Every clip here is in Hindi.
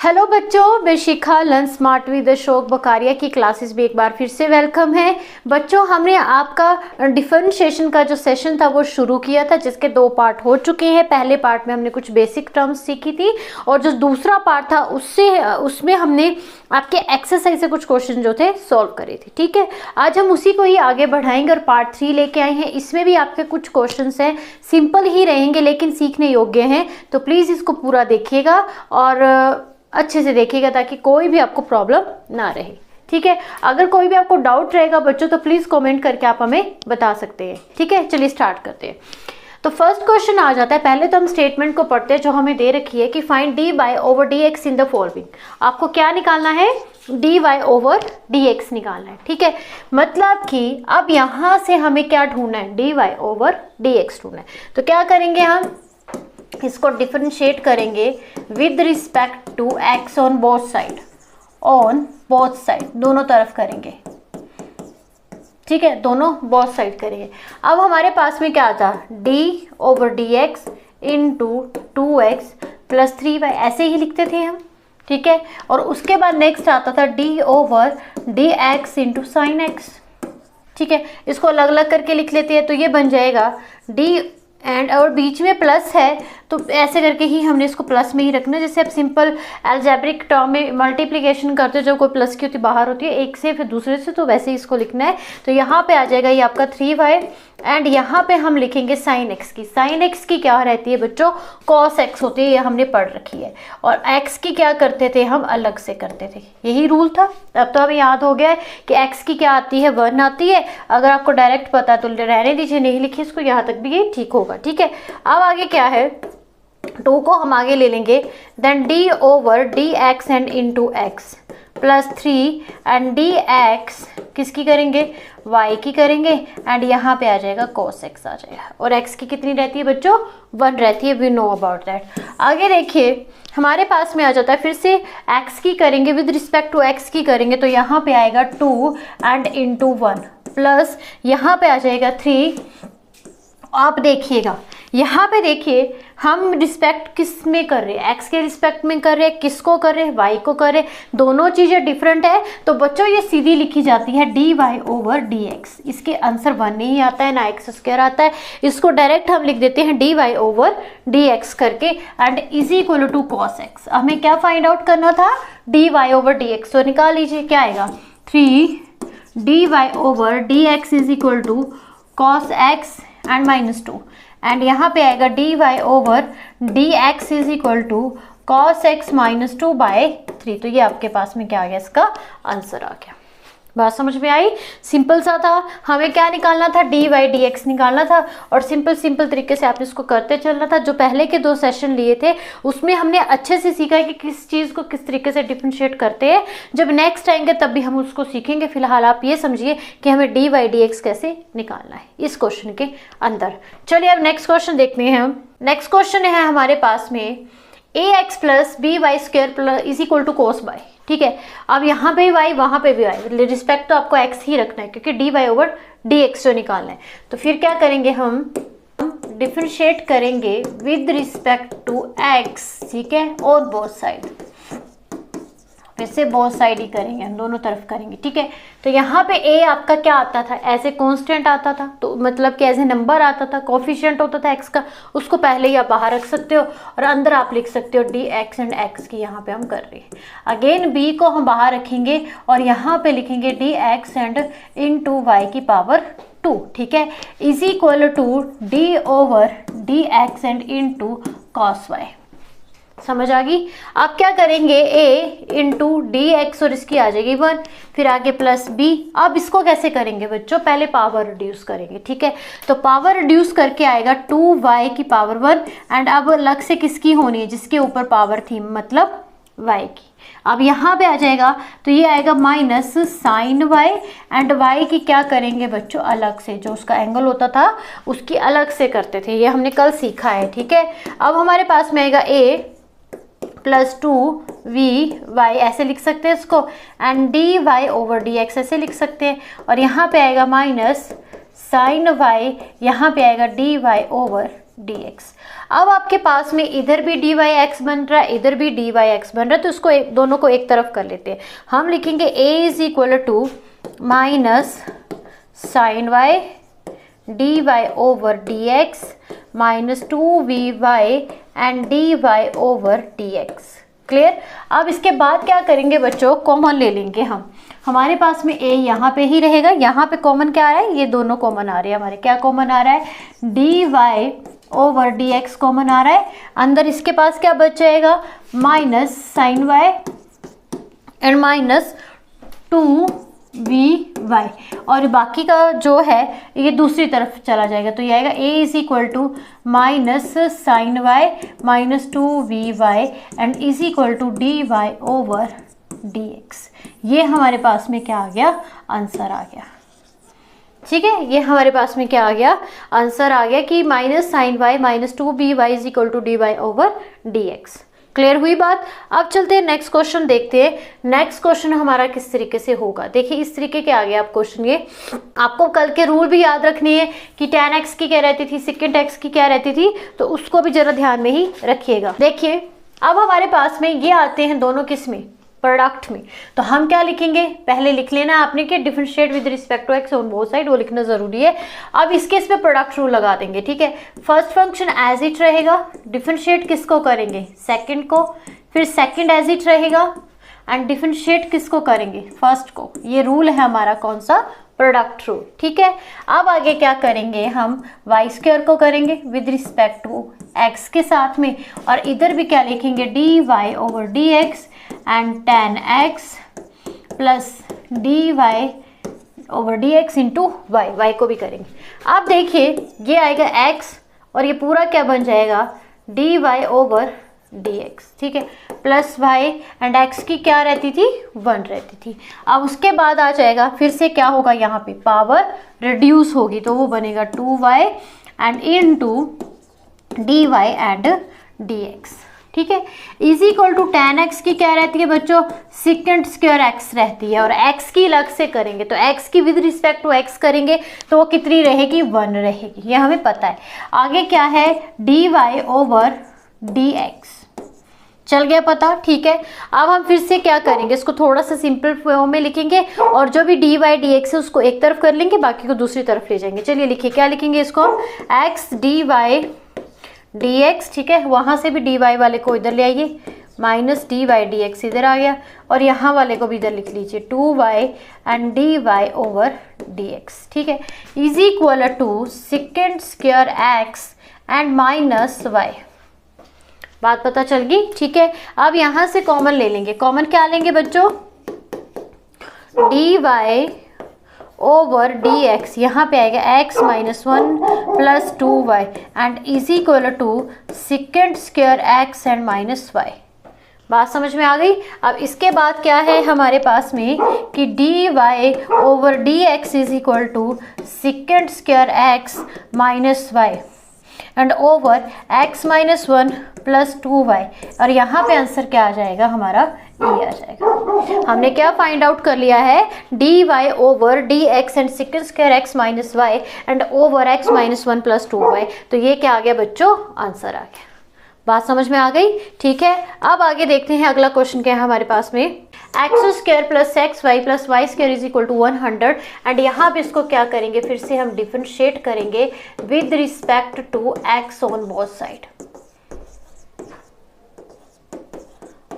हेलो बच्चों, मैं शिखा लर्न स्मार्ट विद अशोक बकारिया की क्लासेस में एक बार फिर से वेलकम है। बच्चों, हमने आपका डिफरेंशिएशन का जो सेशन था वो शुरू किया था, जिसके 2 पार्ट हो चुके हैं। पहले पार्ट में हमने कुछ बेसिक टर्म्स सीखी थी और जो दूसरा पार्ट था उसमें हमने आपके एक्सरसाइज से कुछ क्वेश्चन जो थे सॉल्व करे थे। ठीक है, आज हम उसी को ही आगे बढ़ाएंगे और पार्ट 3 लेके आए हैं। इसमें भी आपके कुछ क्वेश्चन हैं, सिंपल ही रहेंगे लेकिन सीखने योग्य हैं, तो प्लीज़ इसको पूरा देखिएगा और अच्छे से देखिएगा ताकि कोई भी आपको प्रॉब्लम ना रहे। ठीक है, अगर कोई भी आपको डाउट रहेगा बच्चों तो प्लीज़ कमेंट करके आप हमें बता सकते हैं। ठीक है, चलिए स्टार्ट करते हैं। तो फर्स्ट क्वेश्चन आ जाता है। पहले तो हम स्टेटमेंट को पढ़ते हैं जो हमें दे रखी है कि find d Y over D x in the following. आपको क्या निकालना है? D Y over D x निकालना है। ठीक है, मतलब कि अब यहाँ से हमें क्या ढूंढना है? D Y over D x ढूंढना है। तो क्या करेंगे, हम इसको डिफरेंशिएट करेंगे with respect to x on both side, दोनों तरफ करेंगे। ठीक है, दोनों बोथ साइड करेंगे। अब हमारे पास में क्या आता है? D over D x into 2x plus 3y, ऐसे ही लिखते थे हम। ठीक है, और उसके बाद नेक्स्ट आता था D over D x into sine x. ठीक है, इसको अलग अलग करके लिख लेते हैं तो ये बन जाएगा डी एंड और बीच में प्लस है तो ऐसे करके ही हमने इसको प्लस में ही रखना है। जैसे आप सिंपल अलजेब्रिक टर्म में मल्टीप्लिकेशन करते हो, जब कोई प्लस की होती बाहर होती है एक से फिर दूसरे से, तो वैसे ही इसको लिखना है। तो यहाँ पे आ जाएगा ये आपका 3y एंड यहाँ पे हम लिखेंगे साइन एक्स की। साइन एक्स की क्या रहती है बच्चों? कॉस एक्स होती है, ये हमने पढ़ रखी है। और एक्स की क्या करते थे हम? अलग से करते थे, यही रूल था। अब तो हमें याद हो गया है कि एक्स की क्या आती है? 1 आती है। अगर आपको डायरेक्ट पता है तो रहने दीजिए, नहीं लिखिए इसको, यहाँ तक भी ये ठीक होगा। ठीक है, अब आगे क्या है? 2 को हम आगे ले लेंगे, then d over D x and into x plus 3 and d x किसकी करेंगे? y की करेंगे एंड यहाँ पे आ जाएगा cos x आ जाएगा। और x की कितनी रहती है बच्चों? 1 रहती है, वी नो अबाउट दैट। आगे देखिए हमारे पास में आ जाता है, फिर से x की करेंगे विद रिस्पेक्ट टू x की करेंगे तो यहाँ पे आएगा 2 एंड इंटू 1 प्लस यहाँ पे आ जाएगा 3। आप देखिएगा यहाँ पे, देखिए हम रिस्पेक्ट किस में कर रहे हैं? एक्स के रिस्पेक्ट में कर रहे हैं। किसको कर रहे हैं? वाई को कर रहे हैं। दोनों चीज़ें डिफरेंट है तो बच्चों ये सीधी लिखी जाती है d Y over D x. इसके आंसर 1 नहीं आता है, ना एक्स स्क्वायर आता है। इसको डायरेक्ट हम लिख देते हैं D Y over D X करके and is equal to cos X. हमें क्या फाइंड आउट करना था? D Y over D X. तो निकाल लीजिए, क्या आएगा? 3 D Y over D x is equal to cos X and -2 and यहाँ पे आएगा D Y over D x is equal to cos X -2 by 3। तो ये आपके पास में क्या आ गया? इसका आंसर आ गया। बात समझ में आई? सिंपल सा था। हमें क्या निकालना था? डी वाई डी एक्स निकालना था और सिंपल तरीके से आपने इसको करते चलना था। जो पहले के 2 सेशन लिए थे उसमें हमने अच्छे से सीखा है कि किस चीज़ को किस तरीके से डिफरेंशिएट करते हैं। जब नेक्स्ट आएंगे तब भी हम उसको सीखेंगे। फिलहाल आप ये समझिए कि हमें डी वाई डी एक्स कैसे निकालना है इस क्वेश्चन के अंदर। चलिए अब नेक्स्ट क्वेश्चन देखते हैं हम। नेक्स्ट क्वेश्चन है हमारे पास में A X plus B Y square plus is equal to cos Y. ठीक है, अब यहाँ पे वाई वहाँ पे भी वाई, रिस्पेक्ट तो आपको एक्स ही रखना है क्योंकि d Y over D x जो निकालना है। तो फिर क्या करेंगे, हम डिफरेंशिएट करेंगे विद रिस्पेक्ट टू एक्स। ठीक है, और बोथ साइड, फिर से बोथ साइड ही करेंगे, हम दोनों तरफ करेंगे। ठीक है, तो यहाँ पे ए आपका क्या आता था? ऐसे कांस्टेंट आता था, तो मतलब कि ऐसे नंबर आता था, कोफिशिएंट होता था एक्स का, उसको पहले ही आप बाहर रख सकते हो और अंदर आप लिख सकते हो डी एक्स एंड एक्स की। यहाँ पे हम कर रहे हैं। अगेन बी को हम बाहर रखेंगे और यहाँ पे लिखेंगे d x and into y की पावर 2। ठीक है, is equal to d over D x and into cos y. समझ आ गई? आप क्या करेंगे? a इंटू डी एक्स और इसकी आ जाएगी 1, फिर आगे प्लस b। अब इसको कैसे करेंगे बच्चों? पहले पावर रिड्यूस करेंगे। ठीक है, तो पावर रिड्यूस करके आएगा 2y की पावर 1 एंड अब अलग से किसकी होनी है? जिसके ऊपर पावर थी, मतलब y की। अब यहाँ पे आ जाएगा तो ये आएगा minus sine y and y की क्या करेंगे बच्चों? अलग से, जो उसका एंगल होता था उसकी अलग से करते थे, ये हमने कल सीखा है। ठीक है, अब हमारे पास में आएगा a प्लस 2vy, ऐसे लिख सकते हैं इसको, and d Y over D x ऐसे लिख सकते हैं। और यहाँ पे आएगा माइनस साइन वाई, यहाँ पे आएगा D Y over D x. अब आपके पास में इधर भी dy x बन रहा है, इधर भी dy x बन रहा है, तो इसको दोनों को एक तरफ कर लेते हैं। हम लिखेंगे a is equal to minus sine y dy over dx minus 2vy and dy over dx। Clear. अब इसके बाद क्या करेंगे बच्चों, कॉमन ले लेंगे हम। हमारे पास में a यहाँ पे ही रहेगा, यहाँ पे कॉमन क्या आ रहा है, ये दोनों कॉमन आ रहे हैं हमारे। क्या कॉमन आ रहा है, dy ओवर dx कॉमन आ रहा है। अंदर इसके पास क्या बच जाएगा, minus sine y and minus 2vy, और बाकी का जो है ये दूसरी तरफ चला जाएगा, तो ये आएगा a is equal to minus sine y minus 2vy and is equal to dy over dx। ये हमारे पास में क्या आ गया, आंसर आ गया। ठीक है, ये हमारे पास में क्या आ गया, आंसर आ गया कि minus sine y minus 2by is equal to dy over dx। Clear हुई बात। अब चलते हैं नेक्स्ट क्वेश्चन देखते हैं। नेक्स्ट क्वेश्चन हमारा किस तरीके से होगा, देखिए इस तरीके के आ गया आप क्वेश्चन। ये आपको कल के रूल भी याद रखनी है कि tan x की क्या रहती थी, सेकेंड x की क्या रहती थी, तो उसको भी जरा ध्यान में ही रखिएगा। देखिए अब हमारे पास में ये आते हैं दोनों किस में, प्रोडक्ट में। तो हम क्या लिखेंगे, पहले लिख लेना आपने कि differentiate with respect to x on both side, वो लिखना जरूरी है। अब इसके इस पे प्रोडक्ट रूल लगा देंगे। ठीक है, फर्स्ट फंक्शन एज इट रहेगा, डिफरेंशिएट किसको करेंगे, सेकंड को, फिर सेकंड एज इट रहेगा एंड डिफरेंशिएट किसको करेंगे, फर्स्ट को। ये रूल है हमारा कौन सा, प्रोडक्ट रूल। ठीक है, अब आगे क्या करेंगे हम, वाई स्क्वायर को करेंगे विद रिस्पेक्ट टू एक्स के साथ में, और इधर भी क्या लिखेंगे, d Y over D x and tan x plus dy over dx into y, y को भी करेंगे। अब देखिए ये आएगा x और ये पूरा क्या बन जाएगा, dy ओवर dx। ठीक है, प्लस y एंड x की क्या रहती थी, 1 रहती थी। अब उसके बाद आ जाएगा, फिर से क्या होगा, यहाँ पे पावर रिड्यूस होगी, तो वो बनेगा 2y and into dy and dx। ठीक है, is equal to tan x की क्या रहती है बच्चों, सेकंड स्क्वायर x रहती है, और x की अलग से करेंगे तो x की विद रिस्पेक्ट टू x करेंगे तो वो कितनी रहेगी, 1 रहेगी, ये हमें पता है। आगे क्या है, dy ओवर dx, चल गया पता। ठीक है, अब हम फिर से क्या करेंगे, इसको थोड़ा सा सिंपल फॉर्म में लिखेंगे और जो भी dy dx है उसको एक तरफ कर लेंगे, बाकी को दूसरी तरफ ले जाएंगे। चलिए लिखिए, क्या लिखेंगे इसको, x dy dx। ठीक है, वहां से भी dy वाले को इधर ले आइए, माइनस dy dx इधर आ गया, और यहाँ वाले को भी इधर लिख लीजिए 2y and dy over dx। ठीक है, is equal to second square x and minus y। बात पता चल गई। ठीक है, अब यहाँ से कॉमन ले लेंगे। कॉमन क्या लेंगे बच्चों, dy ओवर dx, यहाँ पे आएगा x minus 1 plus 2y and is equal to second square x and minus y। बात समझ में आ गई। अब इसके बाद क्या है हमारे पास में कि dy over dx is equal to second square x minus y and over x minus 1 plus 2y, और यहाँ पे आंसर क्या आ जाएगा हमारा, ये आ जाएगा। हमने क्या फाइंड आउट कर लिया है, dy over dx and second square x minus y and over x minus 1 plus 2y, तो ये क्या आ गया बच्चों, आंसर आ गया। बात समझ में आ गई। ठीक है, अब आगे देखते हैं अगला क्वेश्चन क्या है हमारे पास में, x square plus x y plus y square is equal to 100 and यहाँ पे इसको क्या करेंगे, फिर से हम डिफरेंशिएट करेंगे with respect to x on both side,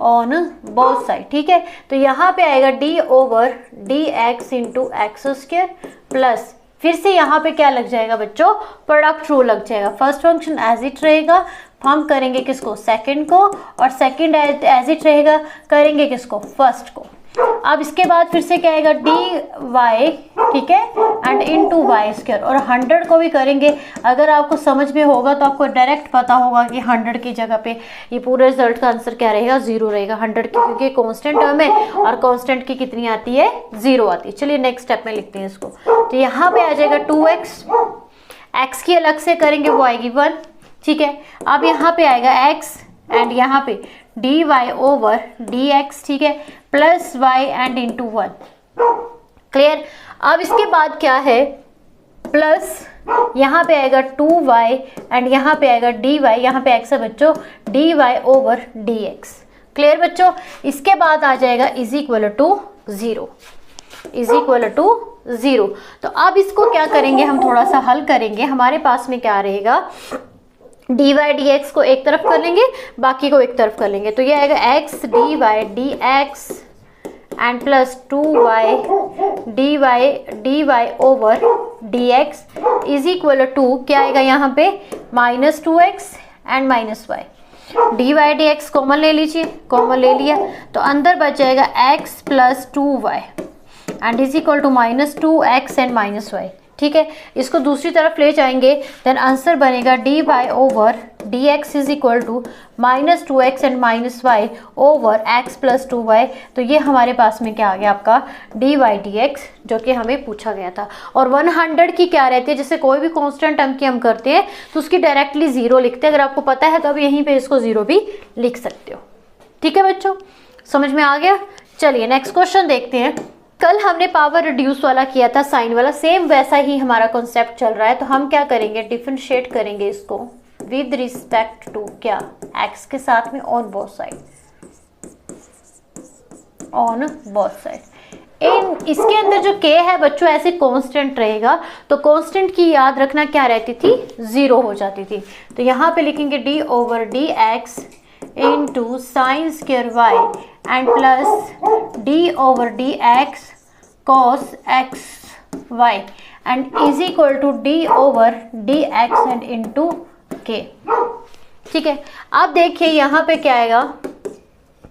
on both side. ठीक है, तो यहाँ पे आएगा d over D x into x square plus, फिर से यहाँ पे क्या लग जाएगा बच्चों, प्रोडक्ट रूल लग जाएगा। फर्स्ट फंक्शन एज इट रहेगा, हम करेंगे किसको, सेकंड को, और सेकंड एज इट रहेगा करेंगे किसको, फर्स्ट को। अब इसके बाद फिर से क्या आएगा, डी वाई, ठीक है, एंड इनटू वाई स्क्वायर, और 100 को भी करेंगे। अगर आपको समझ में होगा तो आपको डायरेक्ट पता होगा कि 100 की जगह पे ये पूरे रिजल्ट का आंसर क्या रहेगा, 0 रहेगा। 100 की क्योंकि कांस्टेंट टर्म है और कांस्टेंट की कितनी आती है, 0 आती है। चलिए नेक्स्ट स्टेप में लिखते हैं इसको। तो यहाँ पे आ जाएगा 2x, x की अलग से करेंगे वो आएगी 1, ठीक है। अब यहाँ पे आएगा x एंड यहाँ पे d Y over D x, ठीक है, plus y and into 1, clear. अब इसके बाद क्या है, प्लस यहाँ पे आएगा 2y एंड यहाँ पे आएगा dy, यहाँ पे x है बच्चों dy ओवर dx। क्लियर बच्चों? इसके बाद आ जाएगा is equal to 0, is equal to 0। तो अब इसको क्या करेंगे, हम थोड़ा सा हल करेंगे। हमारे पास में क्या रहेगा, dy dx को एक तरफ कर लेंगे, बाकी को एक तरफ कर लेंगे। तो ये आएगा x dy dx and plus 2y dy over dx is equal to क्या आएगा यहाँ पे minus 2x and minus y। dy dx common ले लीजिए, कॉमन ले लिया तो अंदर बच जाएगा x plus 2y and is equal to minus 2x and minus y। ठीक है, इसको दूसरी तरफ ले जाएंगे, देन आंसर बनेगा dy over dx is equal to minus 2x and minus y over x plus 2y। तो ये हमारे पास में क्या आ गया आपका dy dx, जो कि हमें पूछा गया था। और 100 की क्या रहती है, जैसे कोई भी कांस्टेंट टर्म की हम करते हैं तो उसकी डायरेक्टली 0 लिखते हैं। अगर आपको पता है तो अब यहीं पे इसको 0 भी लिख सकते हो। ठीक है बच्चों, समझ में आ गया? चलिए नेक्स्ट क्वेश्चन देखते हैं। कल हमने पावर रिड्यूस वाला किया था, साइन वाला, सेम वैसा ही हमारा कॉन्सेप्ट चल रहा है। तो हम क्या करेंगे, डिफरेंशिएट करेंगे इसको विद रिस्पेक्ट टू क्या, x के साथ में on both side, on both side. In इसके अंदर जो k है बच्चों ऐसे कांस्टेंट रहेगा, तो कांस्टेंट की याद रखना क्या रहती थी, 0 हो जाती थी। तो यहाँ पे लिखेंगे d over D x into sine square y and plus d over D x cos x y and is equal to d over D x and into k. ठीक है, अब देखिए यहाँ पे क्या आएगा,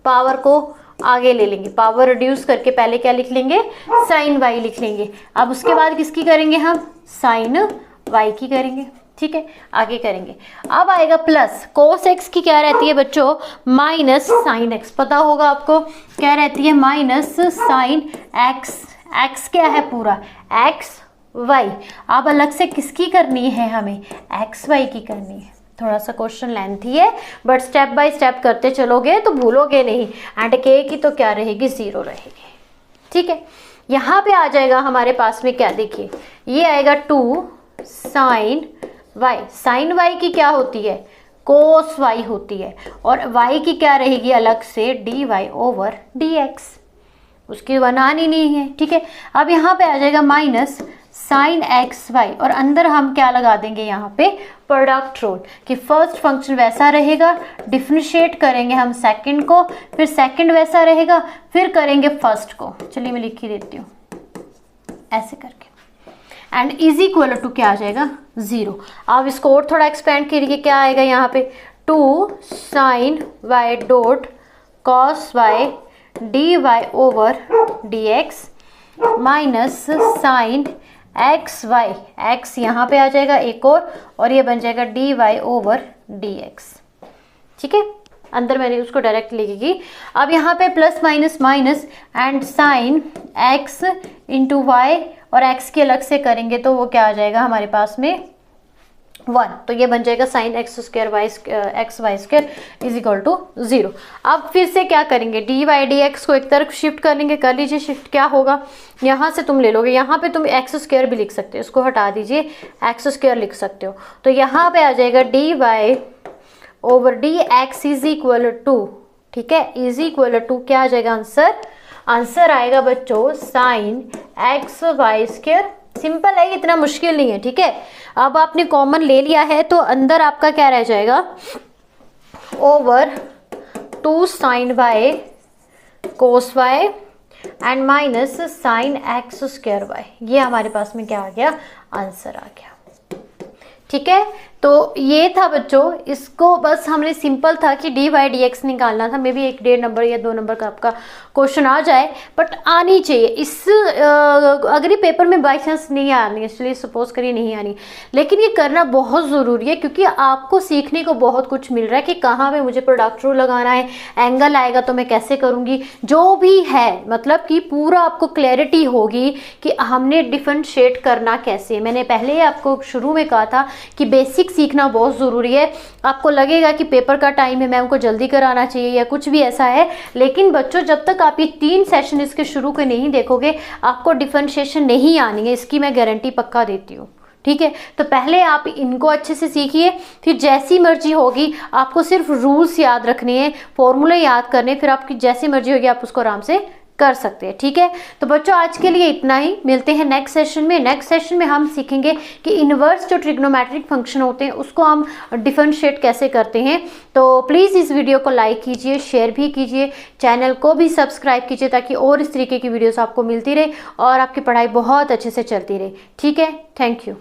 पावर को आगे ले लेंगे, पावर रिड्यूस करके पहले क्या लिख लेंगे, साइन वाई लिख लेंगे। अब उसके बाद किसकी करेंगे हम, साइन वाई की करेंगे। ठीक है, आगे करेंगे। अब आएगा प्लस कोस एक्स की क्या रहती है बच्चों, माइनस साइन एक्स। पता होगा आपको क्या रहती है, माइनस साइन एक्स। एक्स क्या है पूरा, एक्स वाई। अब अलग से किसकी करनी है हमें, एक्स वाई की करनी है। थोड़ा सा क्वेश्चन लेंथी है बट स्टेप बाय स्टेप करते चलोगे तो भूलोगे नहीं। एंड के की तो क्या रहेगी, 0 रहेगी। ठीक है, यहाँ पे आ जाएगा हमारे पास में क्या, देखिए ये आएगा 2 साइन वाई। साइन वाई की क्या होती है, कोस वाई होती है। और वाई की क्या रहेगी अलग से, d Y over D x, उसकी बनानी नहीं है। ठीक है, अब यहाँ पे आ जाएगा माइनस साइन एक्स वाई और अंदर हम क्या लगा देंगे यहाँ पे, प्रोडक्ट रूल, कि फर्स्ट फंक्शन वैसा रहेगा, डिफरेंशिएट करेंगे हम सेकंड को, फिर सेकंड वैसा रहेगा, फिर करेंगे फर्स्ट को। चलिए मैं लिख ही देती हूँ ऐसे करके, एंड इज इक्वल टू क्या आ जाएगा, 0। अब इसको और थोड़ा एक्सपेंड करिए, क्या आएगा यहाँ पे, 2 sine y dot cos y d Y over D x minus sine x y, x यहाँ पे आ जाएगा एक और ये बन जाएगा d Y over D x. ठीक है, अंदर मैंने उसको डायरेक्ट लिखेगी। अब यहाँ पे plus minus minus and sine x into y और x की अलग से करेंगे तो वो क्या आ जाएगा हमारे पास में 1। तो ये बन जाएगा sine x square y x y square is equal to 0। अब फिर से क्या करेंगे, डी वाई डी एक्स को एक तरफ शिफ्ट कर लेंगे, कर लीजिए शिफ्ट। क्या होगा, यहाँ से तुम ले लोगे, यहाँ पे तुम एक्स स्क्वायर भी लिख सकते हो, इसको हटा दीजिए, एक्स स्क्वायर लिख सकते हो। तो यहाँ पे आ जाएगा d Y over D x is equal to, ठीक है, इज इक्वल टू क्या आ जाएगा आंसर, आंसर आएगा बच्चों sine x y square. Simple है, इतना मुश्किल नहीं है। ठीक है, अब आपने कॉमन ले लिया है तो अंदर आपका क्या रह जाएगा, over 2 sine y cos y and minus sine x square y. ये हमारे पास में क्या आ गया, आंसर आ गया। ठीक है, तो ये था बच्चों, इसको बस हमने सिंपल था कि डी वाई डी एक्स निकालना था। मे बी 1.5 नंबर या 2 नंबर का आपका क्वेश्चन आ जाए, बट आनी चाहिए। इस अगर ये पेपर में बाई चांस नहीं आनी, इसलिए सपोज करिए नहीं आनी, लेकिन ये करना बहुत ज़रूरी है क्योंकि आपको सीखने को बहुत कुछ मिल रहा है कि कहाँ पे मुझे प्रोडक्ट रूल लगाना है, एंगल आएगा तो मैं कैसे करूँगी, जो भी है, मतलब कि पूरा आपको क्लैरिटी होगी कि हमने डिफरेंशिएट करना कैसे। मैंने पहले ही आपको शुरू में कहा था कि बेसिक सीखना बहुत ज़रूरी है। आपको लगेगा कि पेपर का टाइम है, मैम को जल्दी कराना चाहिए या कुछ भी ऐसा है, लेकिन बच्चों जब तक आप ये 3 सेशन इसके शुरू के नहीं देखोगे आपको डिफरेंशिएशन नहीं आनी है, इसकी मैं गारंटी पक्का देती हूँ। ठीक है, तो पहले आप इनको अच्छे से सीखिए, फिर जैसी मर्जी होगी आपको सिर्फ रूल्स याद रखने हैं, फॉर्मूले याद करने, फिर आपकी जैसी मर्जी होगी आप उसको आराम से कर सकते हैं। ठीक है, तो बच्चों आज के लिए इतना ही, मिलते हैं नेक्स्ट सेशन में। नेक्स्ट सेशन में हम सीखेंगे कि इनवर्स जो ट्रिग्नोमेट्रिक फंक्शन होते हैं उसको हम डिफरेंशिएट कैसे करते हैं। तो प्लीज़ इस वीडियो को लाइक कीजिए, शेयर भी कीजिए, चैनल को भी सब्सक्राइब कीजिए ताकि और इस तरीके की वीडियोस आपको मिलती रहे और आपकी पढ़ाई बहुत अच्छे से चलती रहे। ठीक है, थैंक यू।